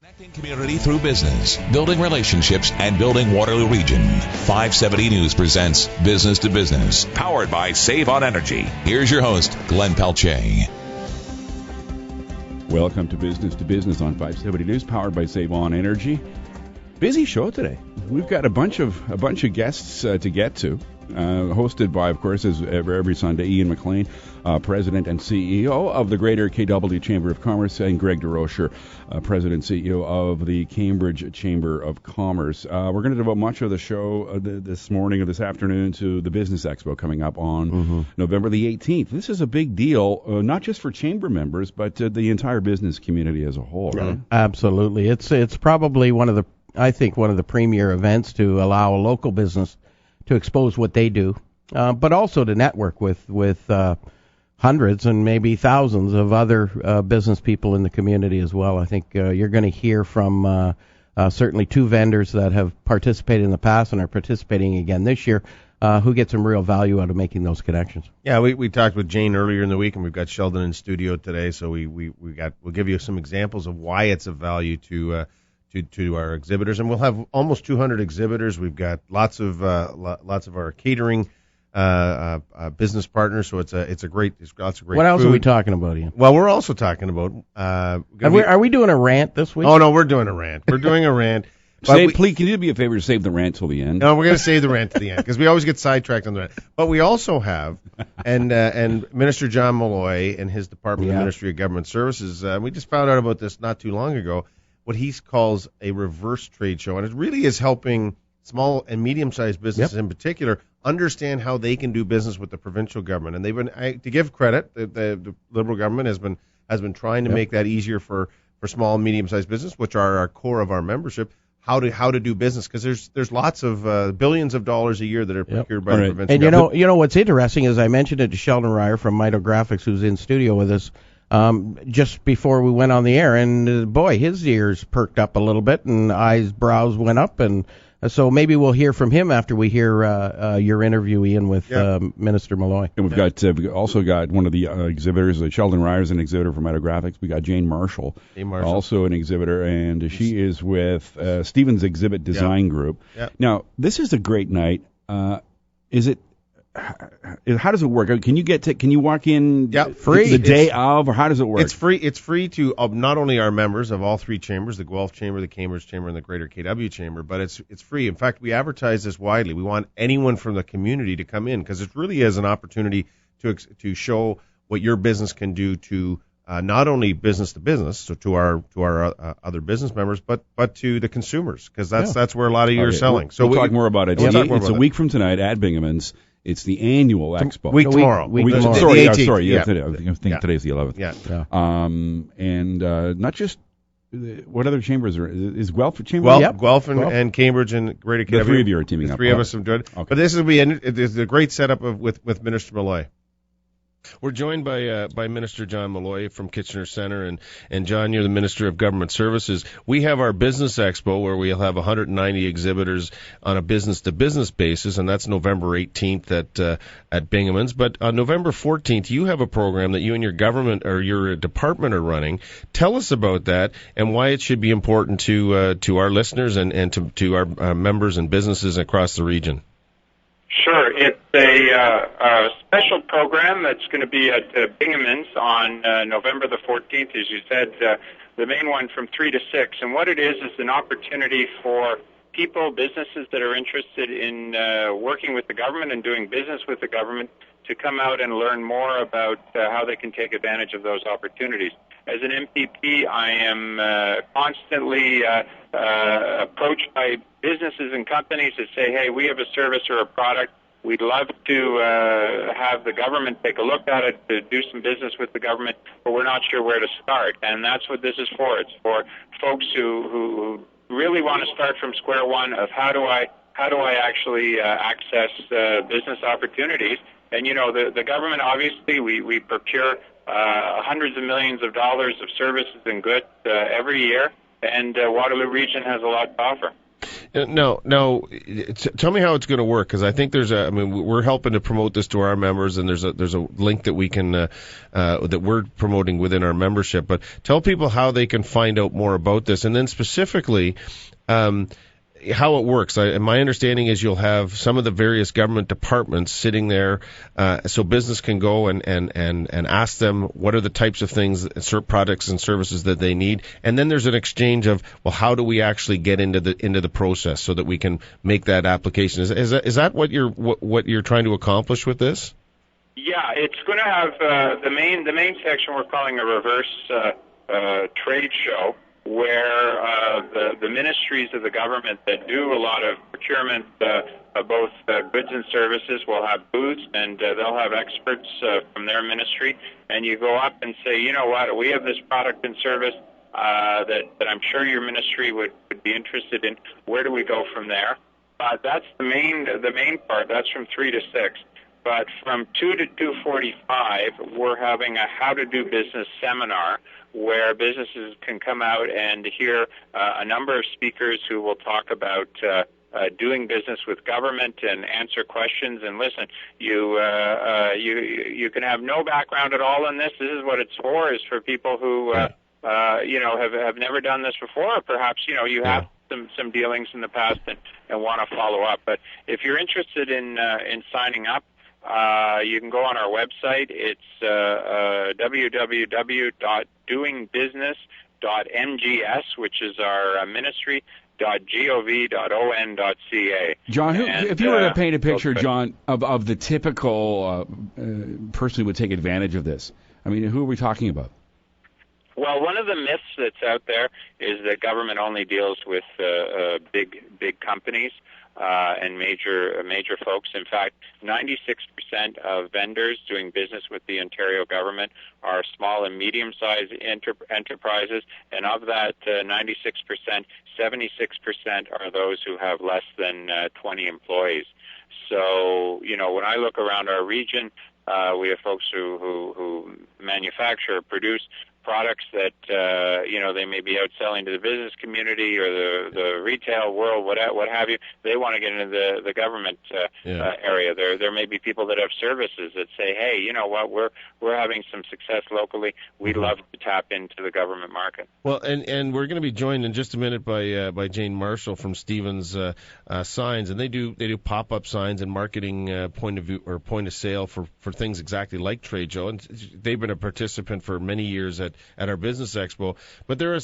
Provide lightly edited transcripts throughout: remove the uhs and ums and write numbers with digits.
Connecting community through business, building relationships, and building Waterloo Region. 570 News presents Business to Business, powered by Save on Energy. Here's your host, Glenn Pelletier. Welcome to Business on 570 News, powered by Save on Energy. Busy show today. We've got a bunch of guests to get to. Hosted by, of course, as every Sunday, Ian McLean, President and CEO of the Greater KW Chamber of Commerce, and Greg DeRocher, President and CEO of the Cambridge Chamber of Commerce. We're going to devote much of the show this morning or this afternoon to the Business Expo coming up on November the 18th. This is a big deal, not just for Chamber members, but the entire business community as a whole, right? Absolutely. It's probably one of the premier events to allow a local business to expose what they do, but also to network with hundreds and maybe thousands of other business people in the community as well. I think you're going to hear from certainly two vendors that have participated in the past and are participating again this year, who get some real value out of making those connections. Yeah, we talked with Jane earlier in the week, and we've got Sheldon in studio today, so we'll give you some examples of why it's of value to our exhibitors, and we'll have almost 200 exhibitors. We've got lots of our catering business partners, so it's lots of great. What else are we talking about, Ian? Well, we're also talking about. Are we doing a rant this week? Oh no, we're doing a rant. We're doing a rant. Please, can you do me a favor to save the rant till the end? No, we're going to save the rant to the end because we always get sidetracked on the rant. But we also have, and Minister John Malloy and his Department of Ministry of Government Services. We just found out about this not too long ago. What he calls a reverse trade show, and it really is helping small and medium-sized businesses in particular understand how they can do business with the provincial government. And they've been, to give credit, the Liberal government has been trying to make that easier for small and medium-sized business, which are our core of our membership. How to do business, because there's lots of billions of dollars a year that are procured by the provincial government. And you know what's interesting is I mentioned it to Sheldon Ryer from Mito Graphics, who's in studio with us. Just before we went on the air, and boy, his ears perked up a little bit, and brows went up, and so maybe we'll hear from him after we hear your interview, Ian, with Minister Malloy. And we've also got one of the exhibitors, Sheldon Ryer's an exhibitor from Mito Graphics. We got Jane Marshall, also an exhibitor, and she is with Stevens Exhibit Design Group. Yeah. Now, this is a great night. How does it work? Can you walk in free the day of, or how does it work? It's free. It's free to not only our members of all three chambers, the Guelph Chamber, the Cambridge Chamber, and the Greater KW Chamber, but it's free. In fact, we advertise this widely. We want anyone from the community to come in because it really is an opportunity to show what your business can do to not only business to business, so to our other business members, but to the consumers, because that's where a lot of you are selling. So we'll talk more about it. It's a week from tonight at Binghamton's. It's the annual expo. Week tomorrow. Sorry. Today. I think today's the 11th. Yeah. And not just what other chambers are? Is Guelph a chamber? Well, Guelph and Cambridge and Greater KW. The three of you are teaming up. The three of us have done it. Okay. But this will be a great setup with Minister Malloy. We're joined by Minister John Malloy from Kitchener Centre, and John, you're the Minister of Government Services. We have our Business Expo where we'll have 190 exhibitors on a business-to-business basis, and that's November 18th at Binghamton's. But on November 14th, you have a program that you and your government or your department are running. Tell us about that and why it should be important to our listeners and to our members and businesses across the region. Sure. It's a special program that's going to be at Binghamton's on November the 14th, as you said, the main one from 3 to 6. And what it is an opportunity for people, businesses that are interested in working with the government and doing business with the government to come out and learn more about how they can take advantage of those opportunities. As an MPP, I am constantly approached by businesses and companies that say, hey, we have a service or a product. We'd love to have the government take a look at it, to do some business with the government, but we're not sure where to start. And that's what this is for. It's for folks who really want to start from square one of how do I actually access business opportunities. And, you know, the government, obviously, we procure hundreds of millions of dollars of services and goods every year, and Waterloo Region has a lot to offer. Now, tell me how it's going to work, because I think we're helping to promote this to our members, and there's a link that we can that we're promoting within our membership. But tell people how they can find out more about this, and then specifically how it works. My understanding is you'll have some of the various government departments sitting there, so business can go and ask them what are the types of things, products and services that they need, and then there's an exchange of, well, how do we actually get into the process so that we can make that application? Is that what you're trying to accomplish with this? Yeah, it's going to have the main section we're calling a reverse trade show, where the ministries of the government that do a lot of procurement of both goods and services will have booths, and they'll have experts from their ministry, and you go up and say, you know what, we have this product and service that I'm sure your ministry would be interested in. Where do we go from there? That's the main part. That's from 3 to 6. But from 2 to 2:45, we're having a how to do business seminar, where businesses can come out and hear a number of speakers who will talk about doing business with government and answer questions. And listen, you can have no background at all in this. This is what it's for, is for people who have never done this before, or perhaps you have some dealings in the past and want to follow up. But if you're interested in signing up, you can go on our website. It's www.doingbusiness.mgs, which is our ministry.gov.on.ca. John, if you were to paint a picture, John, of the typical person who would take advantage of this, I mean, who are we talking about? Well, one of the myths that's out there is that government only deals with big companies and major folks. In fact, 96% of vendors doing business with the Ontario government are small and medium-sized enterprises, and of that 96%, 76% are those who have less than 20 employees. So, when I look around our region, we have folks who manufacture, produce products that they may be out selling to the business community or the retail world, what have you. They want to get into the government area. There may be people that have services that say, hey, you know what, we're having some success locally. We'd love to tap into the government market. Well, and we're going to be joined in just a minute by Jane Marshall from Stevens Signs, and they do pop-up signs and marketing point of view or point of sale for things exactly like trade show, and they've been a participant for many years at our business expo. But they're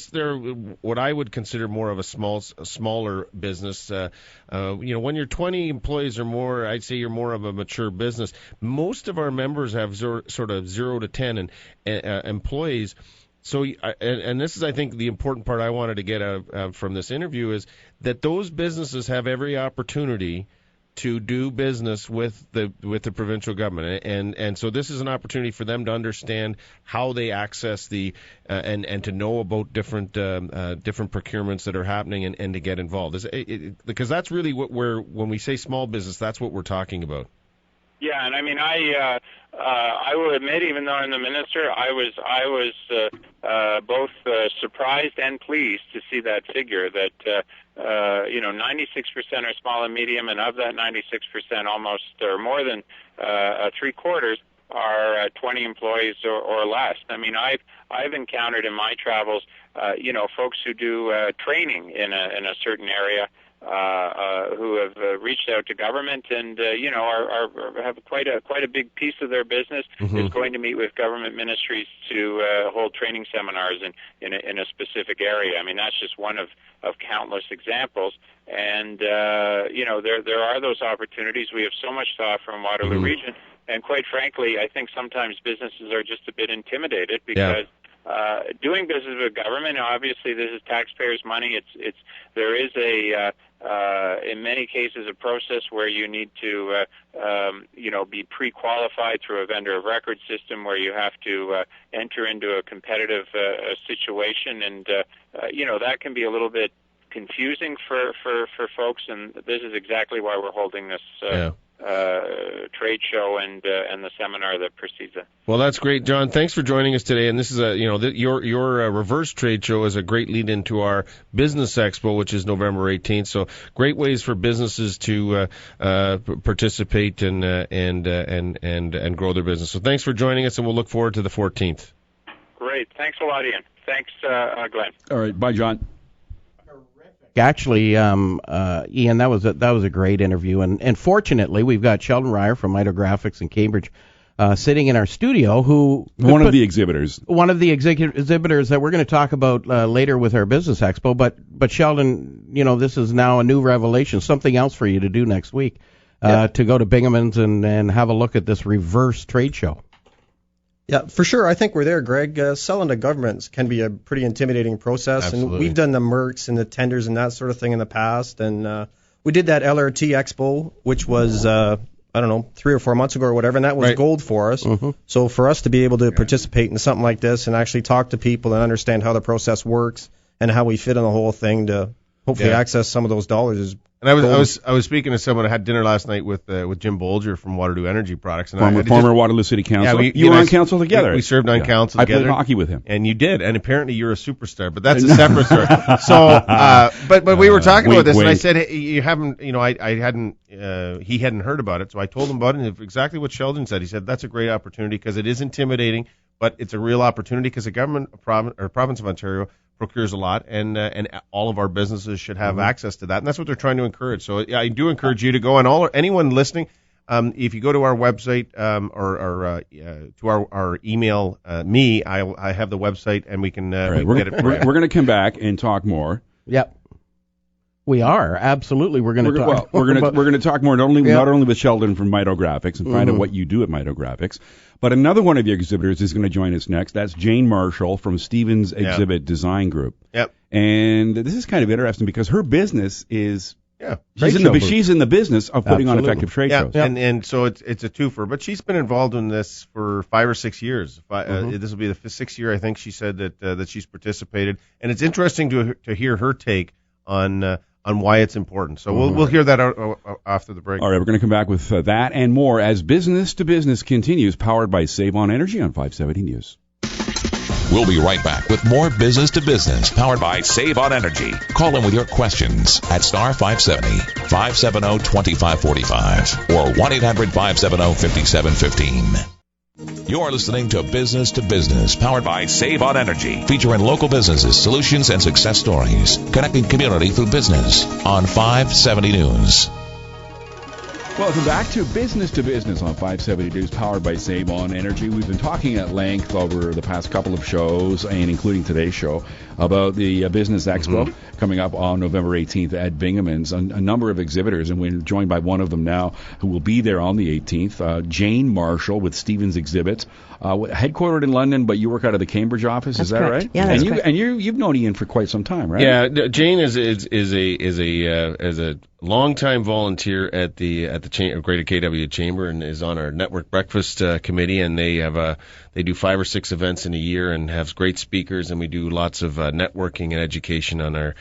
what I would consider more of a smaller business. When you're 20 employees or more, I'd say you're more of a mature business. Most of our members have sort of 0 to 10 employees. So, and this is, I think, the important part I wanted to get out from this interview is that those businesses have every opportunity to do business with the provincial government, and so this is an opportunity for them to understand how they access the and to know about different procurements that are happening and to get involved. Because that's really when we say small business, that's what we're talking about. Yeah, and I mean, I will admit, even though I'm the minister, I was both surprised and pleased to see that figure that 96% are small and medium, and of that 96%, almost or more than 3/4 are 20 employees or less. I mean, I've encountered in my travels, folks who do training in a certain area. Who have reached out to government and have quite a big piece of their business is going to meet with government ministries to hold training seminars in a specific area. I mean, that's just one of countless examples. And there are those opportunities. We have so much to offer in Waterloo Region, and quite frankly, I think sometimes businesses are just a bit intimidated because. Doing business with government, obviously, this is taxpayers' money. There is in many cases, a process where you need to, be pre-qualified through a vendor of record system, where you have to enter into a competitive situation, and that can be a little bit confusing for folks. And this is exactly why we're holding this trade show and the seminar that precedes it. Well, that's great, John. Thanks for joining us today. And this is your reverse trade show is a great lead into our business expo, which is November 18th. So great ways for businesses to participate and grow their business. So thanks for joining us, and we'll look forward to the 14th. Great. Thanks a lot, Ian. Thanks, Glenn. All right. Bye, John. Actually, Ian, that was a great interview, and fortunately, we've got Sheldon Ryer from Mito in Cambridge sitting in our studio. One of the exhibitors that we're going to talk about later with our business expo. But Sheldon, this is now a new revelation, something else for you to do next week, to go to Bingaman's and have a look at this reverse trade show. Yeah, for sure. I think we're there, Greg. Selling to governments can be a pretty intimidating process. Absolutely. And we've done the MERCs and the tenders and that sort of thing in the past. And we did that LRT Expo, which was, 3 or 4 months ago or whatever, and that was gold for us. Mm-hmm. So for us to be able to participate in something like this and actually talk to people and understand how the process works and how we fit in the whole thing to hopefully access some of those dollars is. And I was speaking to someone. I had dinner last night with Jim Bolger from Waterloo Energy Products, and former Waterloo City Council. Yeah, you were on council together. We served on council together. I played hockey with him, and you did. And apparently you're a superstar, but that's a separate story. So, but we were talking about this, and I said, hey, you haven't, I hadn't, he hadn't heard about it, so I told him about it. And exactly what Sheldon said. He said that's a great opportunity because it is intimidating, but it's a real opportunity because the government province of Ontario procures a lot, and all of our businesses should have access to that, and that's what they're trying to encourage. So I do encourage you to go, and anyone listening, if you go to our website or to our email, I have the website, and we can get it. We're going to come back and talk more. Yep. We are absolutely. We're going to talk. We're going to talk more not only with Sheldon from Mito Graphics and find out what you do at Mito Graphics, but another one of your exhibitors is going to join us next. That's Jane Marshall from Stevens Exhibit Design Group. Yep. And this is kind of interesting because her business is she's in the business of putting on effective trade shows. And so it's a twofer. But she's been involved in this for 5 or 6 years. This will be the 6th year, I think she said that she's participated. And it's interesting to hear her take on why it's important. So we'll hear that after the break. All right, we're going to come back with that and more as Business to Business continues, powered by Save On Energy on 570 News. We'll be right back with more Business to Business, powered by Save On Energy. Call in with your questions at star 570, 570-2545 or 1-800-570-5715. You're listening to Business, powered by Save On Energy, featuring local businesses, solutions, and success stories, connecting community through business on 570 News. Welcome back to Business on 570 News, powered by Save On Energy. We've been talking at length over the past couple of shows, and including today's show, about the Business Expo coming up on November 18th at Bingaman's. A number of exhibitors, and we're joined by one of them now who will be there on the 18th, Jane Marshall with Stevens Exhibits, headquartered in London, but you work out of the Cambridge office. That's is that correct. right? Yeah, that's correct. And you've known Ian for quite some time, right? Yeah, Jane is a longtime volunteer at the Greater KW Chamber and is on our network breakfast committee, and they do 5 or 6 events in a year and have great speakers, and we do lots of networking and education on our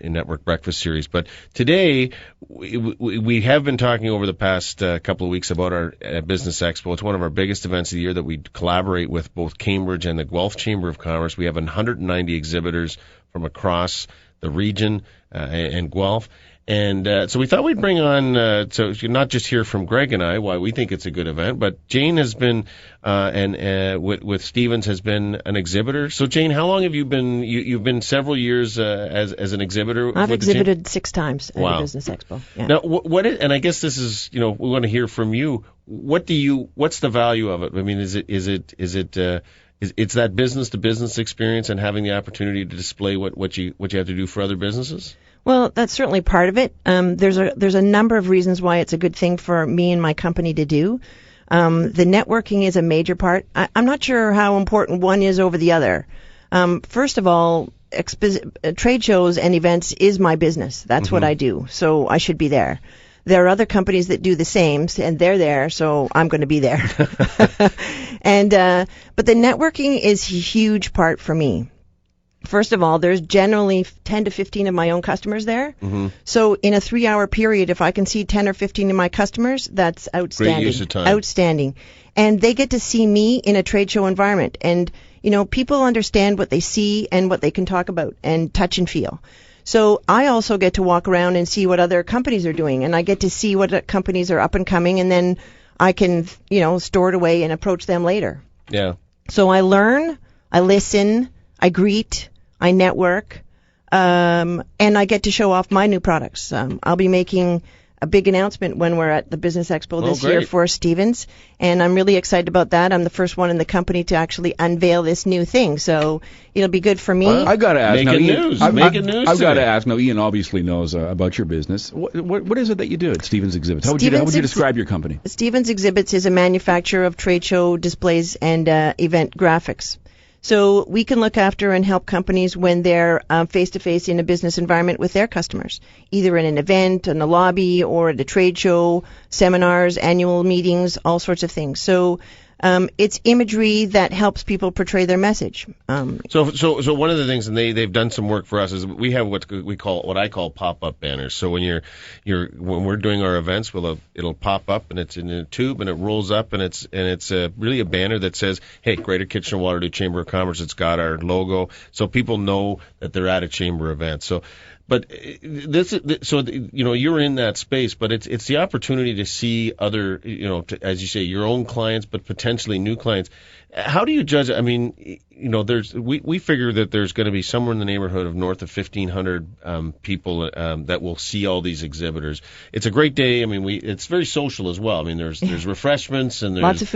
network breakfast series. But today we have been talking over the past couple of weeks about our Business Expo. It's one of our biggest events of the year that we collaborate with both Cambridge and the Guelph Chamber of Commerce. We have 190 exhibitors from across the region and Guelph. And so we thought we'd bring on, so you're not just hear from Greg and I why we think it's a good event, but Jane has been, with Stevens has been an exhibitor. So Jane, how long have you been? You've been several years as an exhibitor. I've exhibited 6 times at the Business Expo. Yeah. Now, and I guess this is, we want to hear from you. What's the value of it? I mean, is it's that business to business experience and having the opportunity to display what you have to do for other businesses? Well, that's certainly part of it. There's a number of reasons why it's a good thing for me and my company to do. The networking is a major part. I'm not sure how important one is over the other. First of all, trade shows and events is my business. That's what I do, so I should be there. There are other companies that do the same, and they're there, so I'm going to be there. But the networking is a huge part for me. First of all, there's generally 10 to 15 of my own customers there. So in a 3-hour period, if I can see 10 or 15 of my customers, that's outstanding. Great use of time. Outstanding. And they get to see me in a trade show environment. And, people understand what they see and what they can talk about and touch and feel. So I also get to walk around and see what other companies are doing, and I get to see what companies are up and coming, and then I can, store it away and approach them later. Yeah. So I learn, I listen, I greet, I network, and I get to show off my new products. I'll be making a big announcement when we're at the Business Expo this year for Stevens, and I'm really excited about that. I'm the first one in the company to actually unveil this new thing, so it'll be good for me. I got to ask. Making news. I've got to ask. Now, Ian obviously knows about your business. What is it that you do at Stevens Exhibits? How would you describe your company? Stevens Exhibits is a manufacturer of trade show displays and event graphics. So we can look after and help companies when they're face-to-face in a business environment with their customers, either in an event, in a lobby, or at a trade show, seminars, annual meetings, all sorts of things. So it's imagery that helps people portray their message. So one of the things, and they've done some work for us, is we have what I call pop-up banners. So when when we're doing our events, it'll pop up and it's in a tube and it rolls up and it's really a banner that says, "Hey, Greater Kitchener-Waterloo Chamber of Commerce." It's got our logo, so people know that they're at a chamber event. So. But you're in that space, but it's the opportunity to see other, as you say, your own clients, but potentially new clients. How do you judge? I mean, we figure that there's going to be somewhere in the neighborhood of north of 1,500 people that will see all these exhibitors. It's a great day. I mean, it's very social as well. I mean, there's refreshments and there's lots of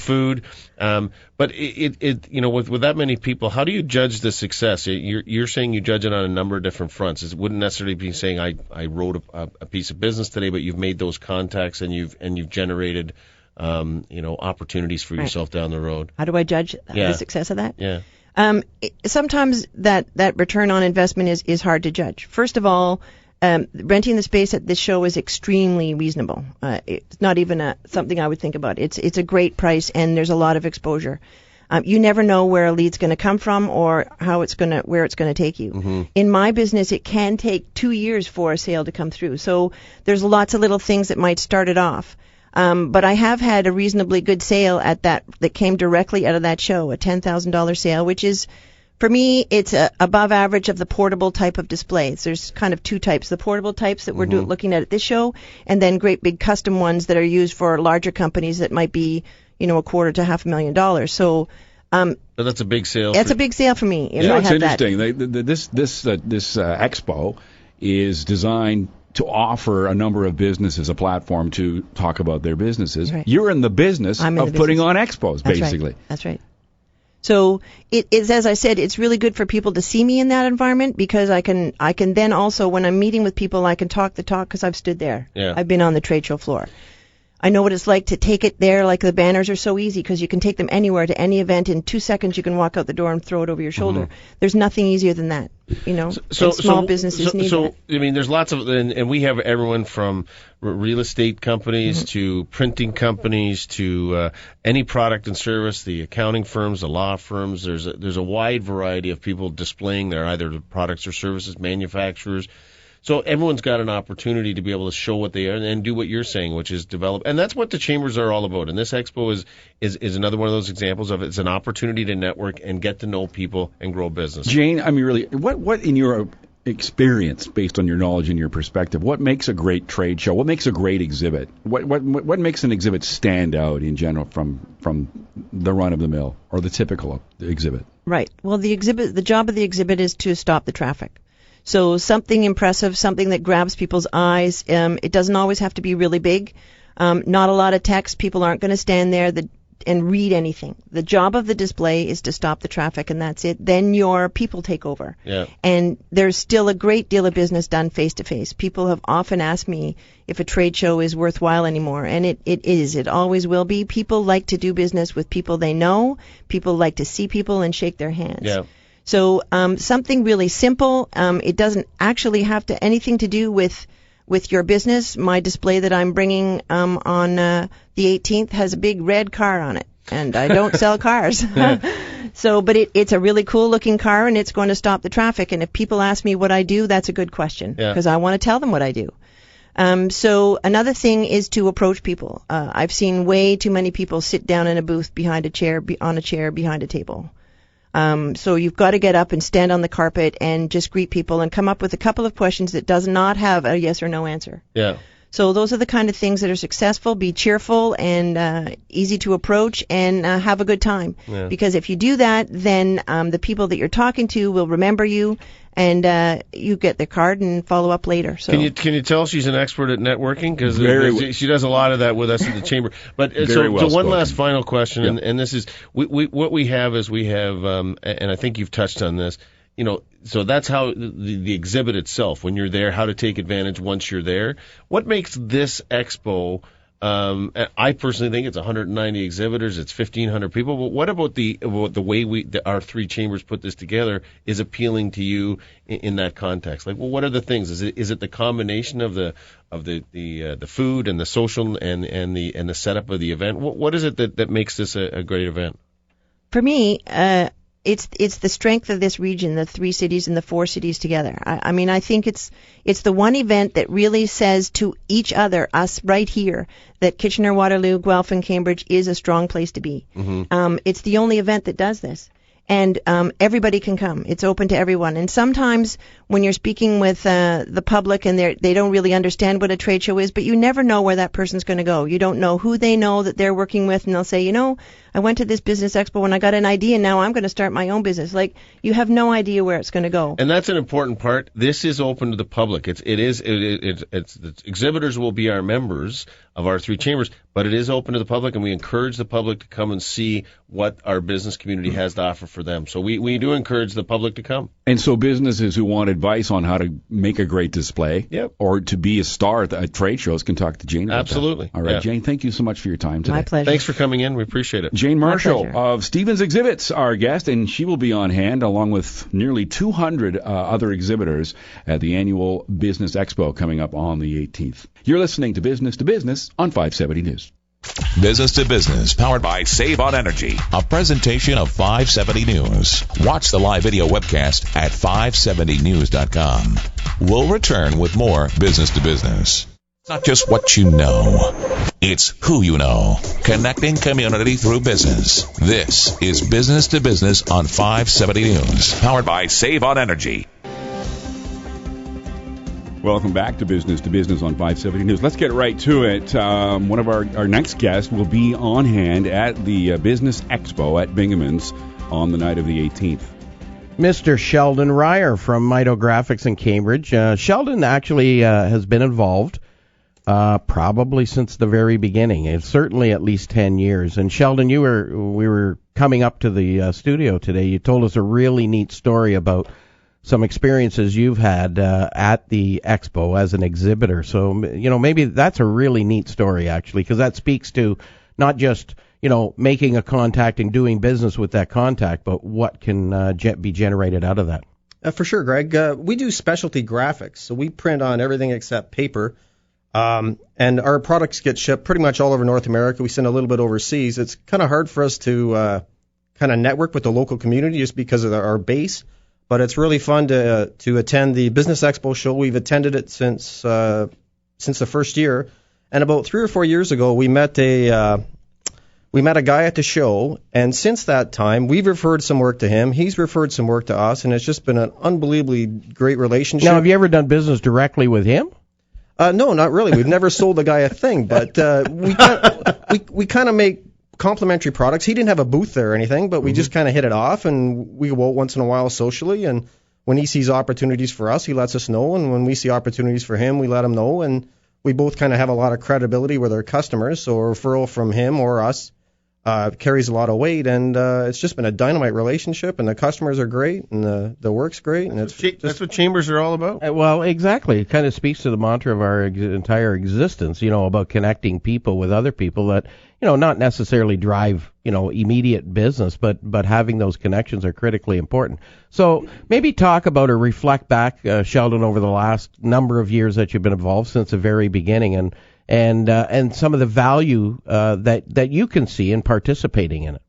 food. But with that many people, how do you judge the success? You're saying you judge it on a number of different fronts. It wouldn't necessarily be saying I wrote a piece of business today, but you've made those contacts and you've generated opportunities for yourself down the road. How do I judge the success of that? Yeah. Sometimes that return on investment is hard to judge. First of all, renting the space at this show is extremely reasonable. It's not even something I would think about. It's a great price, and there's a lot of exposure. You never know where a lead's going to come from or where it's going to take you. Mm-hmm. In my business, it can take 2 years for a sale to come through. So there's lots of little things that might start it off. But I have had a reasonably good sale at that came directly out of that show, a $10,000 sale, which is, for me, it's above average of the portable type of displays. There's kind of two types: the portable types that we're looking at this show, and then great big custom ones that are used for larger companies that might be, $250,000 to $500,000. So. But that's a big sale. That's a big sale for me. It's interesting. This expo is designed to offer a number of businesses a platform to talk about their businesses. Right. You're in the business of putting on expos, basically. That's right. So it is, as I said, it's really good for people to see me in that environment, because I can then also, when I'm meeting with people, I can talk the talk because I've stood there. Yeah. I've been on the trade show floor. I know what it's like to take it there. Like, the banners are so easy because you can take them anywhere to any event. In 2 seconds, you can walk out the door and throw it over your shoulder. Mm-hmm. There's nothing easier than that. Small businesses need that. I mean, there's lots of, and we have everyone from real estate companies to printing companies to any product and service, the accounting firms, the law firms. There's a wide variety of people displaying their either products or services, manufacturers. So everyone's got an opportunity to be able to show what they are and do what you're saying, which is develop. And that's what the chambers are all about. And this expo is another one of those examples of it. It's an opportunity to network and get to know people and grow business. Jane, I mean, really, what in your experience, based on your knowledge and your perspective, what makes a great trade show? What makes a great exhibit? What makes an exhibit stand out in general from the run of the mill or the typical exhibit? Right. Well, the job of the exhibit is to stop the traffic. So something impressive, something that grabs people's eyes. It doesn't always have to be really big. Not a lot of text. People aren't going to stand there and read anything. The job of the display is to stop the traffic, and that's it. Then your people take over. Yeah. And there's still a great deal of business done face-to-face. People have often asked me if a trade show is worthwhile anymore, and it is. It always will be. People like to do business with people they know. People like to see people and shake their hands. Yeah. So something really simple. It doesn't actually have anything to do with your business. My display that I'm bringing on the 18th has a big red car on it. and I don't sell cars. So, but it's a really cool looking car, and it's going to stop the traffic. And if people ask me what I do, that's a good question, because I want to tell them what I do. So another thing is to approach people. I've seen way too many people sit down in a booth behind a chair, on a chair behind a table. So you've got to get up and stand on the carpet and just greet people and come up with a couple of questions that does not have a yes or no answer. Yeah. So those are the kind of things that are successful. Be cheerful and easy to approach, and have a good time. Yeah. Because if you do that, then the people that you're talking to will remember you, and you get their card and follow up later. So can you tell she's an expert at networking? Because she does a lot of that with us at the chamber. But so one last final question, and this is what we have is and I think you've touched on this. You know, so that's how the exhibit itself, when you're there, how to take advantage once you're there. What makes this expo, I personally think it's 190 exhibitors, it's 1,500 people, but what about the way our three chambers put this together is appealing to you in that context? Like, well, what are the things? Is it the combination of the food and the social and the setup of the event? What is it that makes this a great event? For me, it's the strength of this region, the 3 cities and the 4 cities together. I mean, I think it's the one event that really says to each other, us right here, that Kitchener, Waterloo, Guelph, and Cambridge is a strong place to be. Mm-hmm. It's the only event that does this. And everybody can come. It's open to everyone. And sometimes when you're speaking with the public and they don't really understand what a trade show is, but you never know where that person's going to go. You don't know who they know that they're working with, and they'll say, you know, I went to this business expo and I got an idea, and now I'm going to start my own business. Like, you have no idea where it's going to go. And that's an important part. This is open to the public. It's the exhibitors will be our members of our 3 chambers, but it is open to the public, and we encourage the public to come and see what our business community has to offer for them. So we do encourage the public to come. And so businesses who want advice on how to make a great display or to be a star at trade shows can talk to Jane about Absolutely. That. All right, Jane, thank you so much for your time today. My pleasure. Thanks for coming in. We appreciate it. Jane Marshall of Stevens Exhibits, our guest, and she will be on hand along with nearly 200 other exhibitors at the annual Business Expo coming up on the 18th. You're listening to Business on 570 News. Business to Business, powered by Save on Energy, a presentation of 570 News. Watch the live video webcast at 570news.com. We'll return with more Business to Business. It's not just what you know, it's who you know. Connecting community through business. This is Business to Business on 570 News, powered by Save on Energy. Welcome back to Business on 570 News. Let's get right to it. One of our next guests will be on hand at the Business Expo at Bingaman's on the night of the 18th. Mr. Sheldon Ryer from Mito Graphics in Cambridge. Sheldon actually has been involved probably since the very beginning. It's certainly at least 10 years. And Sheldon, we were coming up to the studio today. You told us a really neat story about some experiences you've had at the expo as an exhibitor. So, you know, maybe that's a really neat story, actually, because that speaks to not just, you know, making a contact and doing business with that contact, but what can be generated out of that. For sure, Greg. We do specialty graphics, so we print on everything except paper. And our products get shipped pretty much all over North America. We send a little bit overseas. It's kind of hard for us to kind of network with the local community just because of our base. But it's really fun to attend the Business Expo show. We've attended it since the first year, and about 3 or 4 years ago, we met a guy at the show, and since that time, we've referred some work to him. He's referred some work to us, and it's just been an unbelievably great relationship. Now, have you ever done business directly with him? No, not really. We've never sold the guy a thing, but we kind of make complimentary products. He didn't have a booth there or anything, but we just kind of hit it off, and we go out once in a while socially, and when he sees opportunities for us, he lets us know, and when we see opportunities for him, we let him know, and we both kind of have a lot of credibility with our customers, so a referral from him or us carries a lot of weight, and it's just been a dynamite relationship, and the customers are great, and the work's great, and that's what chambers are all about. Well, exactly. It kind of speaks to the mantra of our entire existence, you know, about connecting people with other people that, you know, not necessarily drive, you know, immediate business, but having those connections are critically important. So maybe talk about or reflect back, Sheldon, over the last number of years that you've been involved since the very beginning, and and some of the value that you can see in participating in it.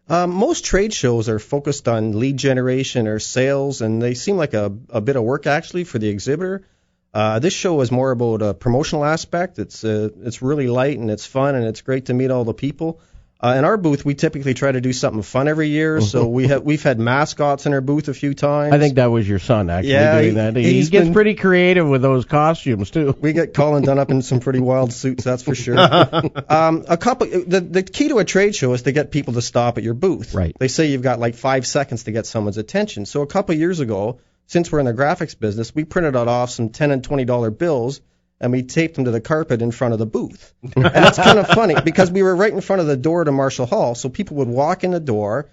Most trade shows are focused on lead generation or sales, and they seem like a bit of work actually for the exhibitor. This show is more about a promotional aspect. It's really light and it's fun and it's great to meet all the people. In our booth, we typically try to do something fun every year. So we've had mascots in our booth a few times. I think that was your son actually doing that. He gets pretty creative with those costumes too. We get Colin done up in some pretty wild suits, that's for sure. The key to a trade show is to get people to stop at your booth. Right. They say you've got like 5 seconds to get someone's attention. So a couple years ago, since we're in the graphics business, we printed off some $10 and $20 bills, and we taped them to the carpet in front of the booth. And it's kind of funny because we were right in front of the door to Marshall Hall, so people would walk in the door,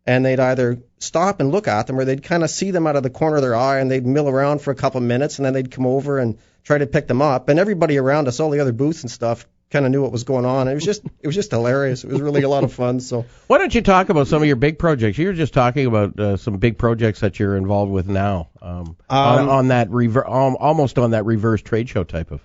and they'd either stop and look at them, or they'd kind of see them out of the corner of their eye, and they'd mill around for a couple of minutes, and then they'd come over and try to pick them up. And everybody around us, all the other booths and stuff, kind of knew what was going on. It was just hilarious. It was really a lot of fun. So why don't you talk about some of your big projects? You were just talking about some big projects that you're involved with now, on that almost on that reverse trade show type of.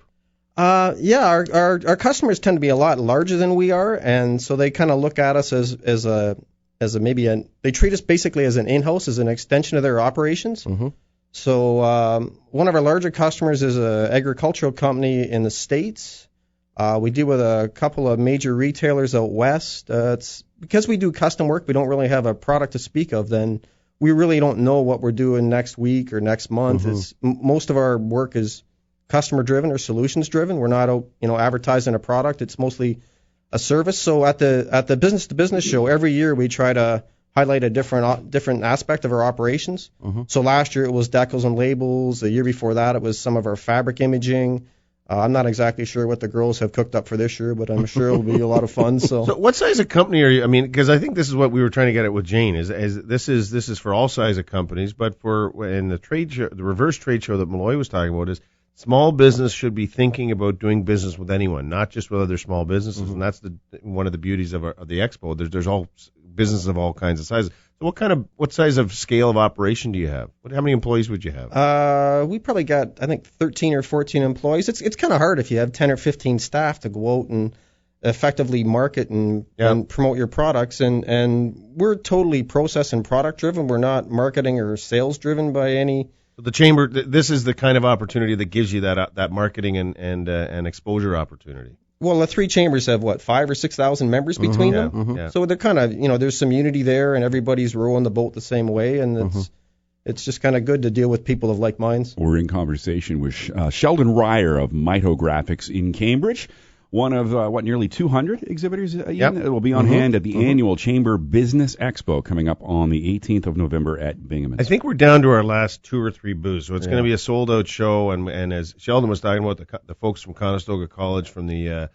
Our customers tend to be a lot larger than we are, and so they kind of look at us as they treat us basically as an in-house, as an extension of their operations. Mm-hmm. So one of our larger customers is an agricultural company in the States. We deal with a couple of major retailers out west. It's because we do custom work, we don't really have a product to speak of. Then we really don't know what we're doing next week or next month. Mm-hmm. Most of our work is customer driven or solutions driven. We're not advertising a product. It's mostly a service. So at the business to business show every year we try to highlight a different aspect of our operations. Mm-hmm. So last year it was decals and labels. The year before that it was some of our fabric imaging. I'm not exactly sure what the girls have cooked up for this year, but I'm sure it'll be a lot of fun. So what size of company are you? I mean, because I think this is what we were trying to get at with Jane. Is this is for all size of companies, but in the trade show, the reverse trade show that Malloy was talking about is small business should be thinking about doing business with anyone, not just with other small businesses. Mm-hmm. And that's one of the beauties of the expo. There's all businesses of all kinds of sizes. So what size of scale of operation do you have? How many employees would you have? We probably got, I think, 13 or 14 employees. It's kind of hard if you have 10 or 15 staff to go out and effectively market and promote your products. And we're totally process and product driven. We're not marketing or sales driven by any. The chamber, this is the kind of opportunity that gives you that marketing and exposure opportunity. Well, the three chambers have 5,000 or 6,000 members between them. Mm-hmm. Yeah. So they're kind of, there's some unity there, and everybody's rowing the boat the same way, and it's just kind of good to deal with people of like minds. We're in conversation with Sheldon Ryer of Mito Graphics in Cambridge. One of, nearly 200 exhibitors, Ian, that will be on hand at the annual Chamber Business Expo coming up on the 18th of November at Binghamton. I think we're down to our last 2 or 3 booths, so it's going to be a sold-out show. And as Sheldon was talking about, the folks from Conestoga College from the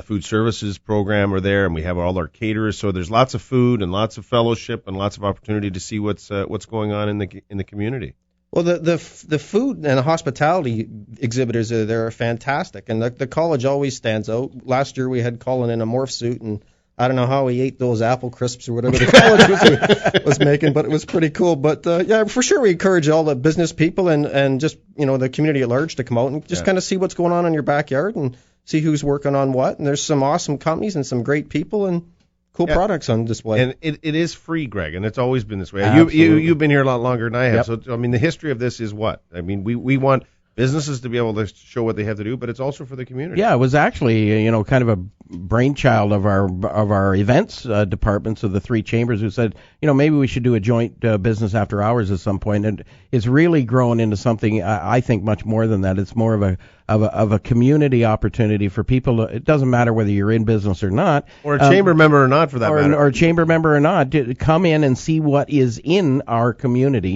food services program are there, and we have all our caterers. So there's lots of food and lots of fellowship and lots of opportunity to see what's going on in the community. Well, the food and the hospitality exhibitors they're fantastic, and the college always stands out. Last year we had Colin in a morph suit, and I don't know how he ate those apple crisps or whatever the college was making, but it was pretty cool. But for sure we encourage all the business people and just the community at large to come out and just kind of see what's going on in your backyard and see who's working on what. And there's some awesome companies and some great people and cool products on display. And it is free, Greg, and it's always been this way. You've been here a lot longer than I have. Yep. So, I mean, the history of this is what? I mean, we want businesses to be able to show what they have to do, but it's also for the community. Yeah, it was actually, kind of a brainchild of our events departments of the three chambers who said, maybe we should do a joint business after hours at some point. And it's really grown into something, I think, much more than that. It's more of a community opportunity for people. It doesn't matter whether you're in business or not. Or a chamber member or not, for that matter. Or a chamber member or not. To come in and see what is in our community.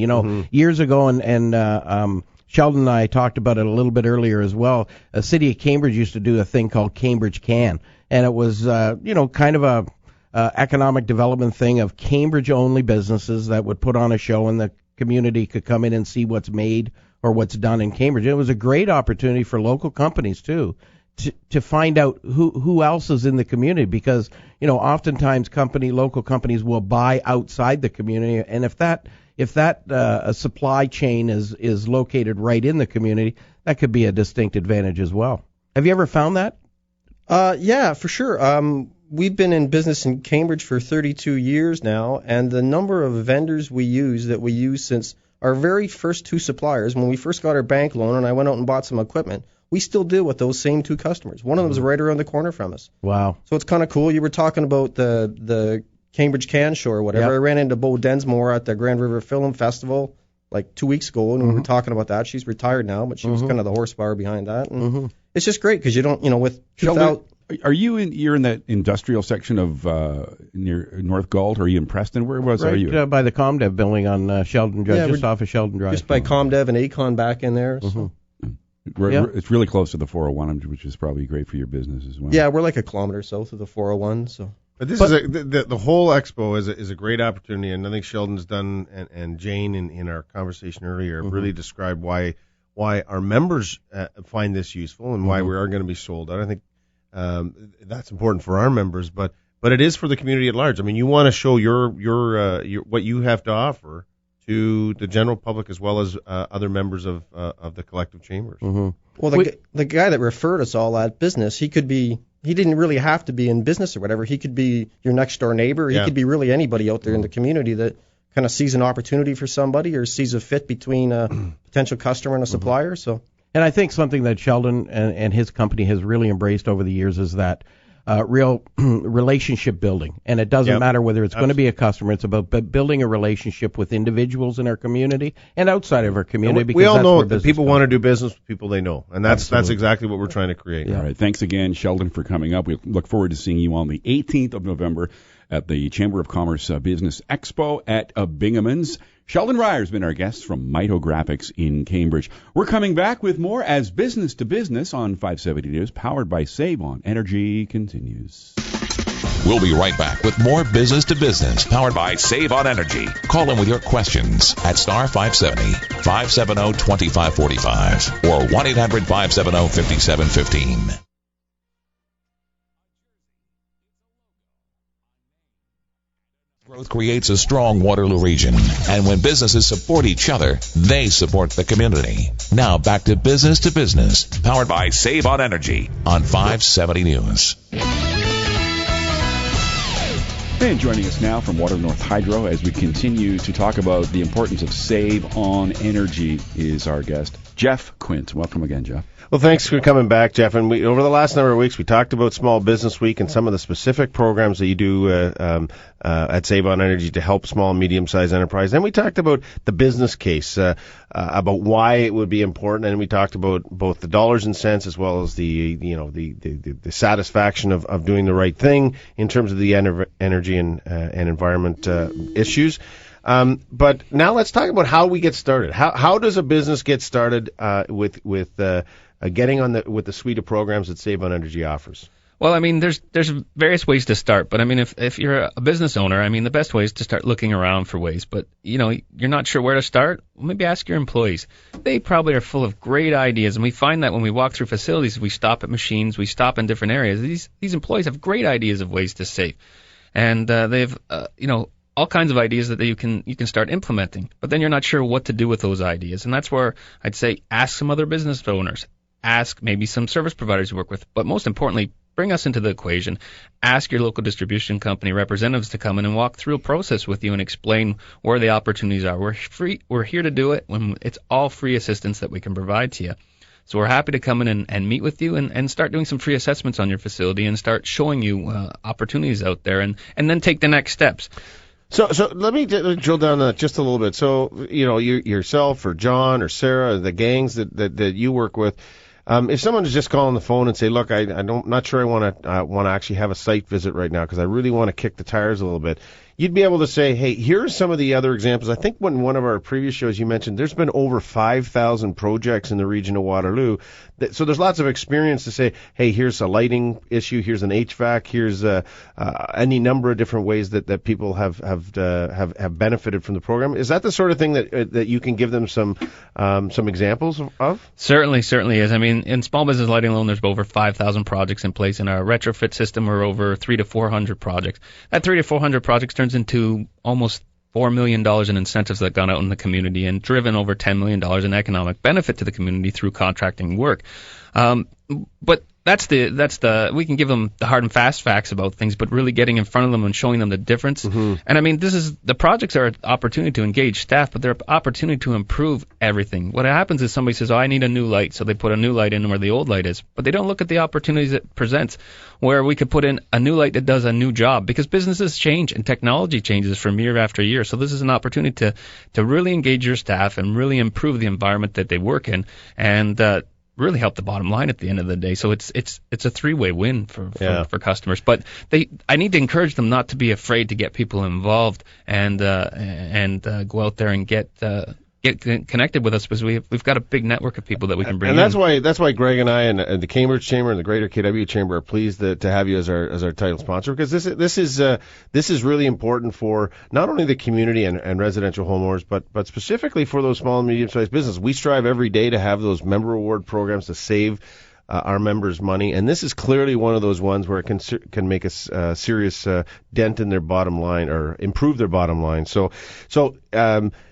Years ago, and Sheldon and I talked about it a little bit earlier as well. The city of Cambridge used to do a thing called Cambridge Can, and it was, kind of a economic development thing of Cambridge-only businesses that would put on a show, and the community could come in and see what's made or what's done in Cambridge. And it was a great opportunity for local companies too to find out who else is in the community, because oftentimes local companies will buy outside the community, and if that a supply chain is located right in the community, that could be a distinct advantage as well. Have you ever found that? Yeah, for sure. We've been in business in Cambridge for 32 years now, and the number of vendors we use since our very first two suppliers, when we first got our bank loan and I went out and bought some equipment, we still deal with those same two customers. One of them is right around the corner from us. Wow. So it's kind of cool. You were talking about the Cambridge Can Show or whatever. Yep. I ran into Bo Densmore at the Grand River Film Festival like 2 weeks ago, and we were talking about that. She's retired now, but she was kind of the horsepower behind that. And it's just great because you don't, with 2000. Are you you're in that industrial section of near North Galt, or are you in Preston? Where are you? By the Comdev building on Sheldon Drive, Yeah, just off of Sheldon Drive. Just by Comdev and Acon back in there. So. It's really close to the 401, which is probably great for your business as well. Yeah, we're like a kilometer south of the 401. So. But this is the whole expo is a great opportunity, and I think Sheldon's done and Jane in our conversation earlier really described why our members find this useful and why we are going to be sold out. I think that's important for our members, but it is for the community at large. I mean, you want to show your what you have to offer to the general public as well as other members of the collective chambers. Well, the guy that referred us all at business, he didn't really have to be in business or whatever. He could be your next door neighbor. He could be really anybody out there in the community that kind of sees an opportunity for somebody or sees a fit between a potential customer and a supplier. So. And I think something that Sheldon and his company has really embraced over the years is that real relationship building. And it doesn't matter whether it's going to be a customer. It's about building a relationship with individuals in our community and outside of our community. We all know that people want to do business with people they know. And that's exactly what we're trying to create. All right. Thanks again, Sheldon, for coming up. We look forward to seeing you on the 18th of November at the Chamber of Commerce Business Expo at Bingaman's. Sheldon Ryer's been our guest from Mito Graphics in Cambridge. We're coming back with more as Business to Business on 570 News, powered by Save On Energy continues. We'll be right back with more Business to Business, powered by Save On Energy. Call in with your questions at star 570, 570-2545 or 1-800-570-5715. Growth creates a strong Waterloo region, and when businesses support each other, they support the community. Now back to Business, powered by Save On Energy on 570 News. And joining us now from Waterloo North Hydro as we continue to talk about the importance of Save On Energy is our guest, Jeff Quint. Welcome again, Jeff. Well, thanks for coming back, Jeff. And over the last number of weeks, we talked about Small Business Week and some of the specific programs that you do at Save On Energy to help small and medium-sized enterprise. Then we talked about the business case, about why it would be important, and we talked about both the dollars and cents as well as the satisfaction of doing the right thing in terms of the energy and environment issues. But now let's talk about how we get started. How does a business get started with getting on with the suite of programs that Save On Energy offers? Well, I mean, there's various ways to start, but I mean, if you're a business owner, I mean, the best way is to start looking around for ways. But you're not sure where to start. Well, maybe ask your employees. They probably are full of great ideas, and we find that when we walk through facilities, we stop at machines, we stop in different areas. These employees have great ideas of ways to save, and they've all kinds of ideas that you can start implementing. But then you're not sure what to do with those ideas, and that's where I'd say ask some other business owners, ask maybe some service providers you work with, but most importantly, bring us into the equation. Ask your local distribution company representatives to come in and walk through a process with you and explain where the opportunities are. We're here to do it when it's all free assistance that we can provide to you. So we're happy to come in and meet with you and start doing some free assessments on your facility and start showing you opportunities out there and then take the next steps. So let me drill down on that just a little bit. So, yourself or John or Sarah, the gangs that you work with, if someone is just calling the phone and say, look, I'm not sure I want to actually have a site visit right now because I really want to kick the tires a little bit, you'd be able to say, hey, here are some of the other examples. I think when one of our previous shows you mentioned there's been over 5,000 projects in the region of Waterloo. So there's lots of experience to say, hey, here's a lighting issue, here's an HVAC, here's any number of different ways that people have benefited from the program. Is that the sort of thing that you can give them some examples of? Certainly is. I mean, in small business lighting alone, there's over 5,000 projects in place. In our retrofit system, we're over 300 to 400 projects. That 300 to 400 projects turns into almost $4 million in incentives that have gone out in the community and driven over $10 million in economic benefit to the community through contracting work. But that's the we can give them the hard and fast facts about things, but really getting in front of them and showing them the difference. And I mean, the projects are an opportunity to engage staff, but they're an opportunity to improve everything. What happens is somebody says, "Oh, I need a new light," so they put a new light in where the old light is, but they don't look at the opportunities it presents, where we could put in a new light that does a new job, because businesses change and technology changes from year after year. So this is an opportunity to really engage your staff and really improve the environment that they work in, and really help the bottom line at the end of the day. So it's a three-way win for customers. But I need to encourage them not to be afraid to get people involved and go out there and get connected with us, because we've got a big network of people that we can bring in. And that's why Greg and I and the Cambridge Chamber and the Greater KW Chamber are pleased to have you as our title sponsor, because this is really important for not only the community and residential homeowners, but specifically for those small and medium-sized businesses. We strive every day to have those member reward programs to save our members money, and this is clearly one of those ones where it can make a serious dent in their bottom line or improve their bottom line. So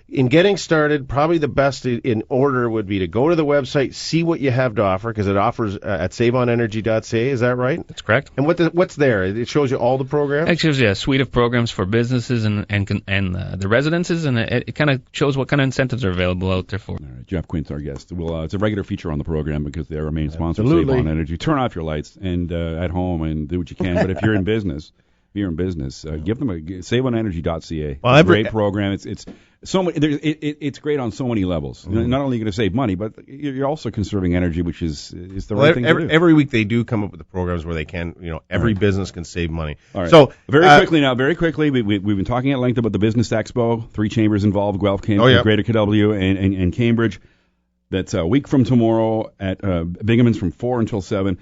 in getting started, probably the best in order would be to go to the website, see what you have to offer, because it offers at saveonenergy.ca. Is that right? That's correct. And what's there? It shows you all the programs? It shows you a suite of programs for businesses and the residences, and it kind of shows what kind of incentives are available out there for. All right, Jeff Quint's our guest. It's a regular feature on the program because they're our main sponsor of Save On Energy. Turn off your lights and at home and do what you can. But if you're in business, give them a saveonenergy.ca. Well, great program. It's so many. It's great on so many levels. Not only are you going to save money, but you're also conserving energy, which is the right thing to do. Every week they do come up with the programs where they can, every business can save money. All right. So very quickly, we've been talking at length about the Business Expo. 3 chambers involved: Guelph, Cambridge, Greater KW, and Cambridge. That's a week from tomorrow at Bingaman's from 4 until 7.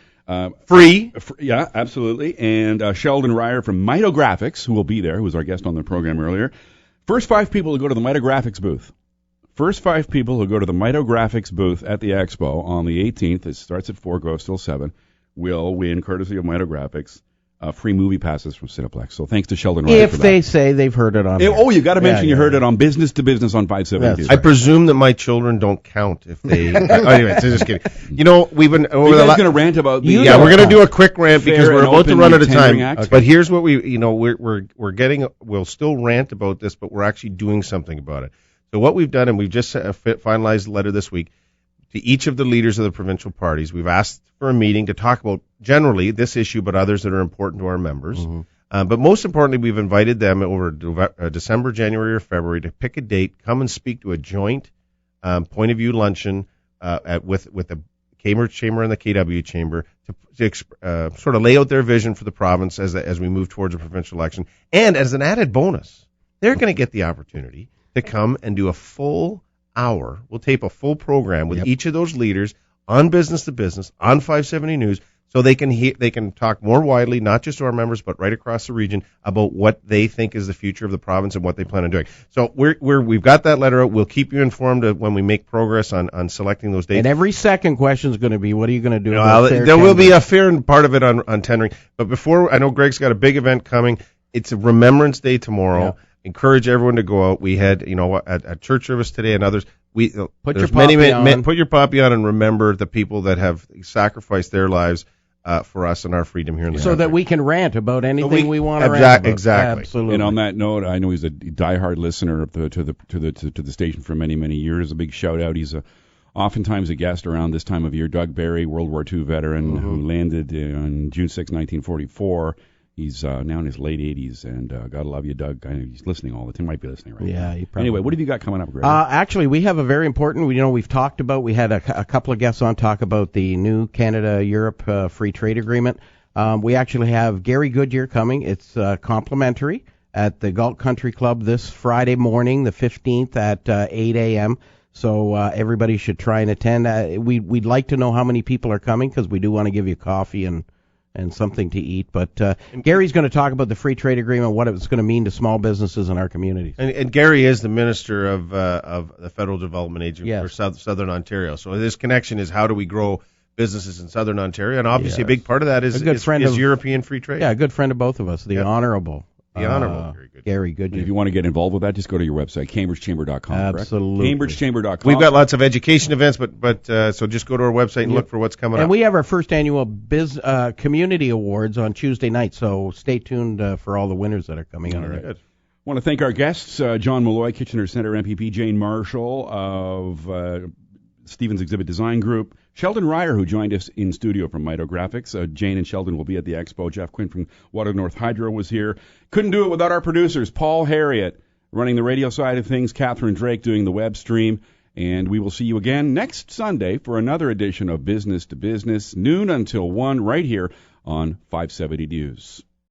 Free. Yeah, absolutely. And Sheldon Ryer from Mitographics, who will be there, who was our guest on the program earlier. First 5 people who go to the Mitographics booth. First 5 people who go to the Mitographics booth at the Expo on the 18th, it starts at 4, goes till 7, will win, courtesy of Mitographics, free movie passes from Cineplex. So thanks to Sheldon Ryan for that. If they say they've heard it on you got to mention you heard it on Business to Business on 572. I presume that my children don't count if they... anyway, just kidding. We've been... We're going to rant about the... we're going to do a quick rant because we're about to run out of time. Okay. But here's what we'll still rant about this, but we're actually doing something about it. So what we've done, and we've just finalized the letter this week, to each of the leaders of the provincial parties, we've asked for a meeting to talk about generally this issue, but others that are important to our members. But most importantly, we've invited them over December, January, or February to pick a date, come and speak to a joint point of view luncheon with the Cambridge Chamber and the KW Chamber to sort of lay out their vision for the province as we move towards a provincial election. And as an added bonus, they're going to get the opportunity to come and do a full hour. We'll tape a full program with each of those leaders on Business to Business on 570 News, so they can talk more widely, not just to our members, but right across the region about what they think is the future of the province and what they plan on doing. So we've got that letter out. We'll keep you informed when we make progress on selecting those dates. And every second question is going to be, what are you going to do? There will be a fair part of it on tendering. But before, I know Greg's got a big event coming. It's a Remembrance Day tomorrow. Yeah. Encourage everyone to go out. We had, at church service today and others, put your poppy on and remember the people that have sacrificed their lives for us and our freedom here in the country. So that we can rant about anything we want to rant about. Exactly. Absolutely. And on that note, I know he's a diehard listener to the station for many, many years. A big shout out. He's oftentimes a guest around this time of year. Doug Barry, World War II veteran who landed on June 6, 1944. He's now in his late 80s, and God love you, Doug. I know he's listening all the time. He might be listening right now. Yeah. Anyway, what have you got coming up, Greg? Actually, we have a very important. We've talked about. We had a couple of guests on talk about the new Canada-Europe free trade agreement. We actually have Gary Goodyear coming. It's complimentary at the Galt Country Club this Friday morning, the 15th at 8 a.m. So everybody should try and attend. We'd like to know how many people are coming because we do want to give you coffee and something to eat. But Gary's going to talk about the free trade agreement, what it's going to mean to small businesses in our communities. And Gary is the Minister of the Federal Development Agency for Southern Ontario. So his connection is how do we grow businesses in Southern Ontario, and obviously a big part of that is European free trade. Yeah, a good friend of both of us, the Honourable The honorable Gary Goodyear. Gary And Goodyear. if you want to get involved with that, just go to your website, cambridgechamber.com. Absolutely. Correct? Cambridgechamber.com. We've got lots of education events, but so just go to our website and look for what's coming up. And we have our first annual community awards on Tuesday night, so stay tuned for all the winners that are coming out. All right. I want to thank our guests, John Malloy, Kitchener Centre MPP, Jane Marshall of Stevens Exhibit Design Group, Sheldon Ryer, who joined us in studio from Mito Graphics. Jane and Sheldon will be at the expo. Jeff Quinn from Water North Hydro was here. Couldn't do it without our producers, Paul Harriet running the radio side of things, Catherine Drake doing the web stream. And we will see you again next Sunday for another edition of Business to Business, noon until 1, right here on 570 News.